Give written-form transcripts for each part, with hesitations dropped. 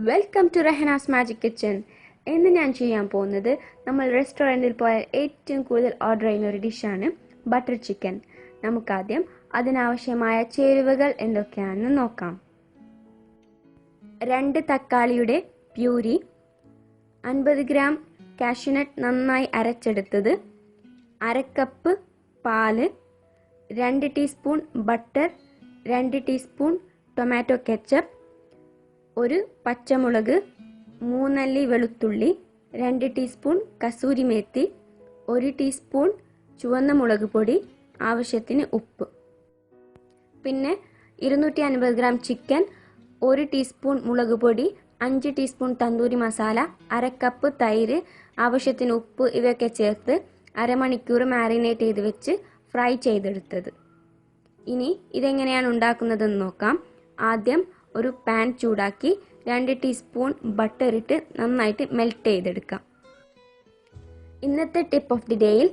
Welcome to Rehana's magic kitchen. ഇന്ന് ഞാൻ ചെയ്യാൻ പോകുന്നത് നമ്മൾ റെസ്റ്റോറൻറ്റിൽ പോയാൽ ഏറ്റവും കൂടുതൽ ഓർഡർ ചെയ്യുന്ന ഒരു ഡിഷാണ് ബട്ടർ ചിക്കൻ. നമുക്കാദ്യം അതിനാവശ്യമായ ചേരുവകൾ എന്തൊക്കെയാണെന്ന് നോക്കാം. 2 തക്കാളിയുടെ പ്യൂരി, 50 ഗ്രാം കാഷ്യൂനട്ട് നന്നായി അരച്ചെടുത്തത്, 1/2 കപ്പ് പാല്, 2 teaspoon butter, 2 teaspoon tomato ketchup, 1 പച്ചമുളക്, 3 അല്ലി വെളുത്തുള്ളി, 2 ടീസ്പൂൺ കസൂരി മേത്തി, 1 ടീസ്പൂൺ ചുവന്ന മുളക് പൊടി, ആവശ്യത്തിന് ഉപ്പ്. പിന്നെ 250 ഗ്രാം ചിക്കൻ, 1 ടീസ്പൂൺ മുളക് പൊടി, 5 ടീസ്പൂൺ തന്തൂരി മസാല, 1/2 കപ്പ് തൈര്, ആവശ്യത്തിന് ഉപ്പ് ഇവയൊക്കെ ചേർത്ത് അരമണിക്കൂർ മാരിനേറ്റ് ചെയ്ത് വെച്ച് ഫ്രൈ ചെയ്തെടുത്തത്. ഇനി ഇതെങ്ങനെയാണ് ഉണ്ടാക്കുന്നതെന്ന് നോക്കാം. ആദ്യം ഒരു പാൻ ചൂടാക്കി 2 ടീസ്പൂൺ ബട്ടർ ഇട്ട് നന്നായിട്ട് മെൽറ്റ് ചെയ്തെടുക്കാം. ഇന്നത്തെ ടിപ്പ് ഓഫ് ദി ഡേയിൽ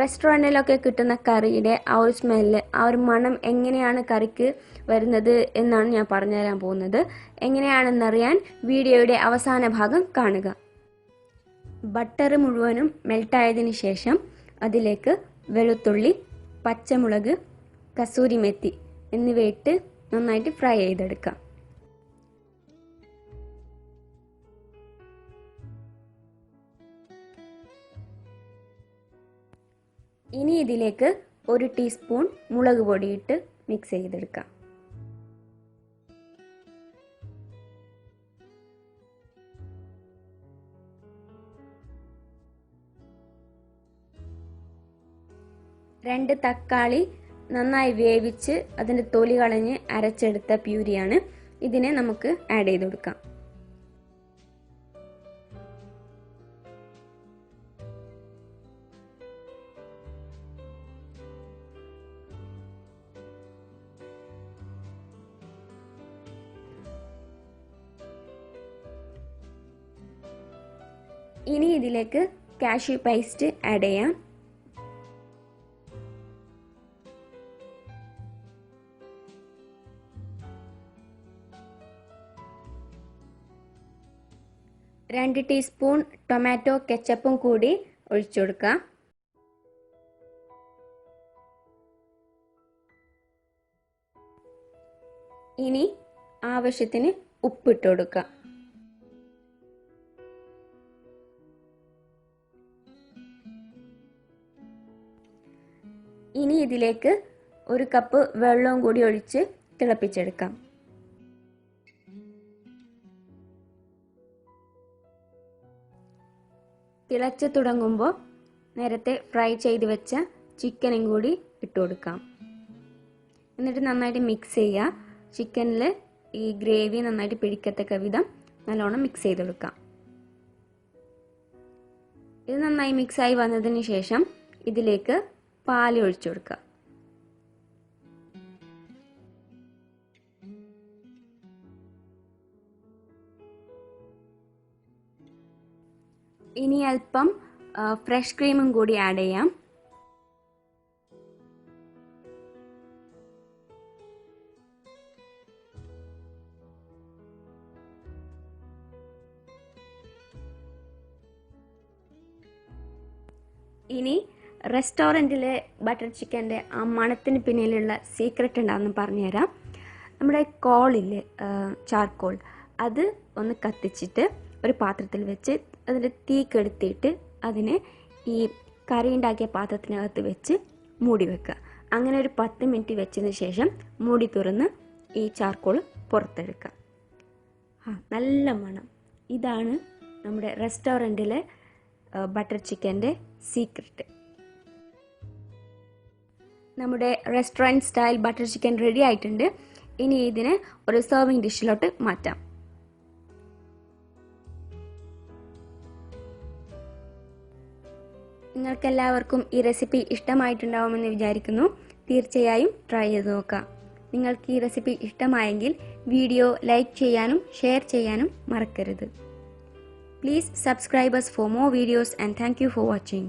റെസ്റ്റോറൻറ്റിലൊക്കെ കിട്ടുന്ന കറിയുടെ ആ ഒരു സ്മെല്ല്, ആ ഒരു മണം എങ്ങനെയാണ് കറിക്ക് വരുന്നത് എന്നാണ് ഞാൻ പറഞ്ഞുതരാൻ പോകുന്നത്. എങ്ങനെയാണെന്നറിയാൻ വീഡിയോയുടെ അവസാന ഭാഗം കാണുക. ബട്ടർ മുഴുവനും മെൽട്ടായതിനു ശേഷം അതിലേക്ക് വെളുത്തുള്ളി, പച്ചമുളക്, കസൂരി മെത്തി എന്നിവയിട്ട് നന്നായിട്ട് ഫ്രൈ ചെയ്തെടുക്കാം. ഇനി ഇതിലേക്ക് 1 ടീസ്പൂൺ മുളക് പൊടിയിട്ട് മിക്സ് ചെയ്തെടുക്കാം. രണ്ട് തക്കാളി നന്നായി വേവിച്ച് അതിൻ്റെ തൊലി കളഞ്ഞ് അരച്ചെടുത്ത പ്യൂരിയാണ്. ഇതിനെ നമുക്ക് ആഡ് ചെയ്ത് കൊടുക്കാം. ഇനി ഇതിലേക്ക് കാഷ്യൂ പേസ്റ്റ് ആഡ് ചെയ്യാം. രണ്ട് ടീസ്പൂൺ ടൊമാറ്റോ കെച്ചപ്പും കൂടി ഒഴിച്ചു കൊടുക്കാം. ഇനി ആവശ്യത്തിന് ഉപ്പിട്ട് കൊടുക്കാം. ഇനി ഇതിലേക്ക് 1 കപ്പ് വെള്ളവും കൂടി ഒഴിച്ച് തിളപ്പിച്ചെടുക്കാം. തിളച്ച് തുടങ്ങുമ്പോൾ നേരത്തെ ഫ്രൈ ചെയ്ത് വെച്ച ചിക്കനും കൂടി ഇട്ട് കൊടുക്കാം. എന്നിട്ട് നന്നായിട്ട് മിക്സ് ചെയ്യുക. ചിക്കനിൽ ഈ ഗ്രേവി നന്നായിട്ട് പിടിക്കത്തക്ക വിധം നല്ലോണം മിക്സ് ചെയ്ത് കൊടുക്കാം. ഇത് നന്നായി മിക്സായി വന്നതിന് ശേഷം ഇതിലേക്ക് പാൽ ഒഴിച്ചു കൊടുക്കുക. ഇനി അല്പം ഫ്രഷ് ക്രീമും കൂടി ആഡ് ചെയ്യാം. ഇനി റെസ്റ്റോറൻറ്റിലെ ബട്ടർ ചിക്കൻ്റെ ആ മണത്തിന് പിന്നിലുള്ള സീക്രട്ട് ഉണ്ടാകുന്ന പറഞ്ഞുതരാം. നമ്മുടെ കോളില്ലേ, ചാർക്കോൾ, അത് ഒന്ന് കത്തിച്ചിട്ട് ഒരു പാത്രത്തിൽ വെച്ച് അതിൽ തീ കെടുത്തിയിട്ട് അതിനെ ഈ കറി ഉണ്ടാക്കിയ പാത്രത്തിനകത്ത് വെച്ച് മൂടി വെക്കുക. അങ്ങനെ ഒരു 10 മിനിറ്റ് വെച്ചതിന് ശേഷം മൂടി തുറന്ന് ഈ ചാർക്കോൾ പുറത്തെടുക്കുക. നല്ല മണം. ഇതാണ് നമ്മുടെ റെസ്റ്റോറൻറ്റിലെ ബട്ടർ ചിക്കൻ്റെ സീക്രട്ട്. നമ്മുടെ restaurant style butter chicken ready ആയിട്ടുണ്ട്. ഇനി ഇതിനെ ഒരു സെർവിങ് ഡിഷിലോട്ട് മാറ്റാം. നിങ്ങൾക്കെല്ലാവർക്കും ഈ റെസിപ്പി ഇഷ്ടമായിട്ടുണ്ടാവുമെന്ന് വിചാരിക്കുന്നു. തീർച്ചയായും ട്രൈ ചെയ്ത് നോക്കാം. നിങ്ങൾക്ക് ഈ റെസിപ്പി ഇഷ്ടമായെങ്കിൽ വീഡിയോ ലൈക്ക് ചെയ്യാനും ഷെയർ ചെയ്യാനും മറക്കരുത്. Please subscribe us for more videos and thank you for watching.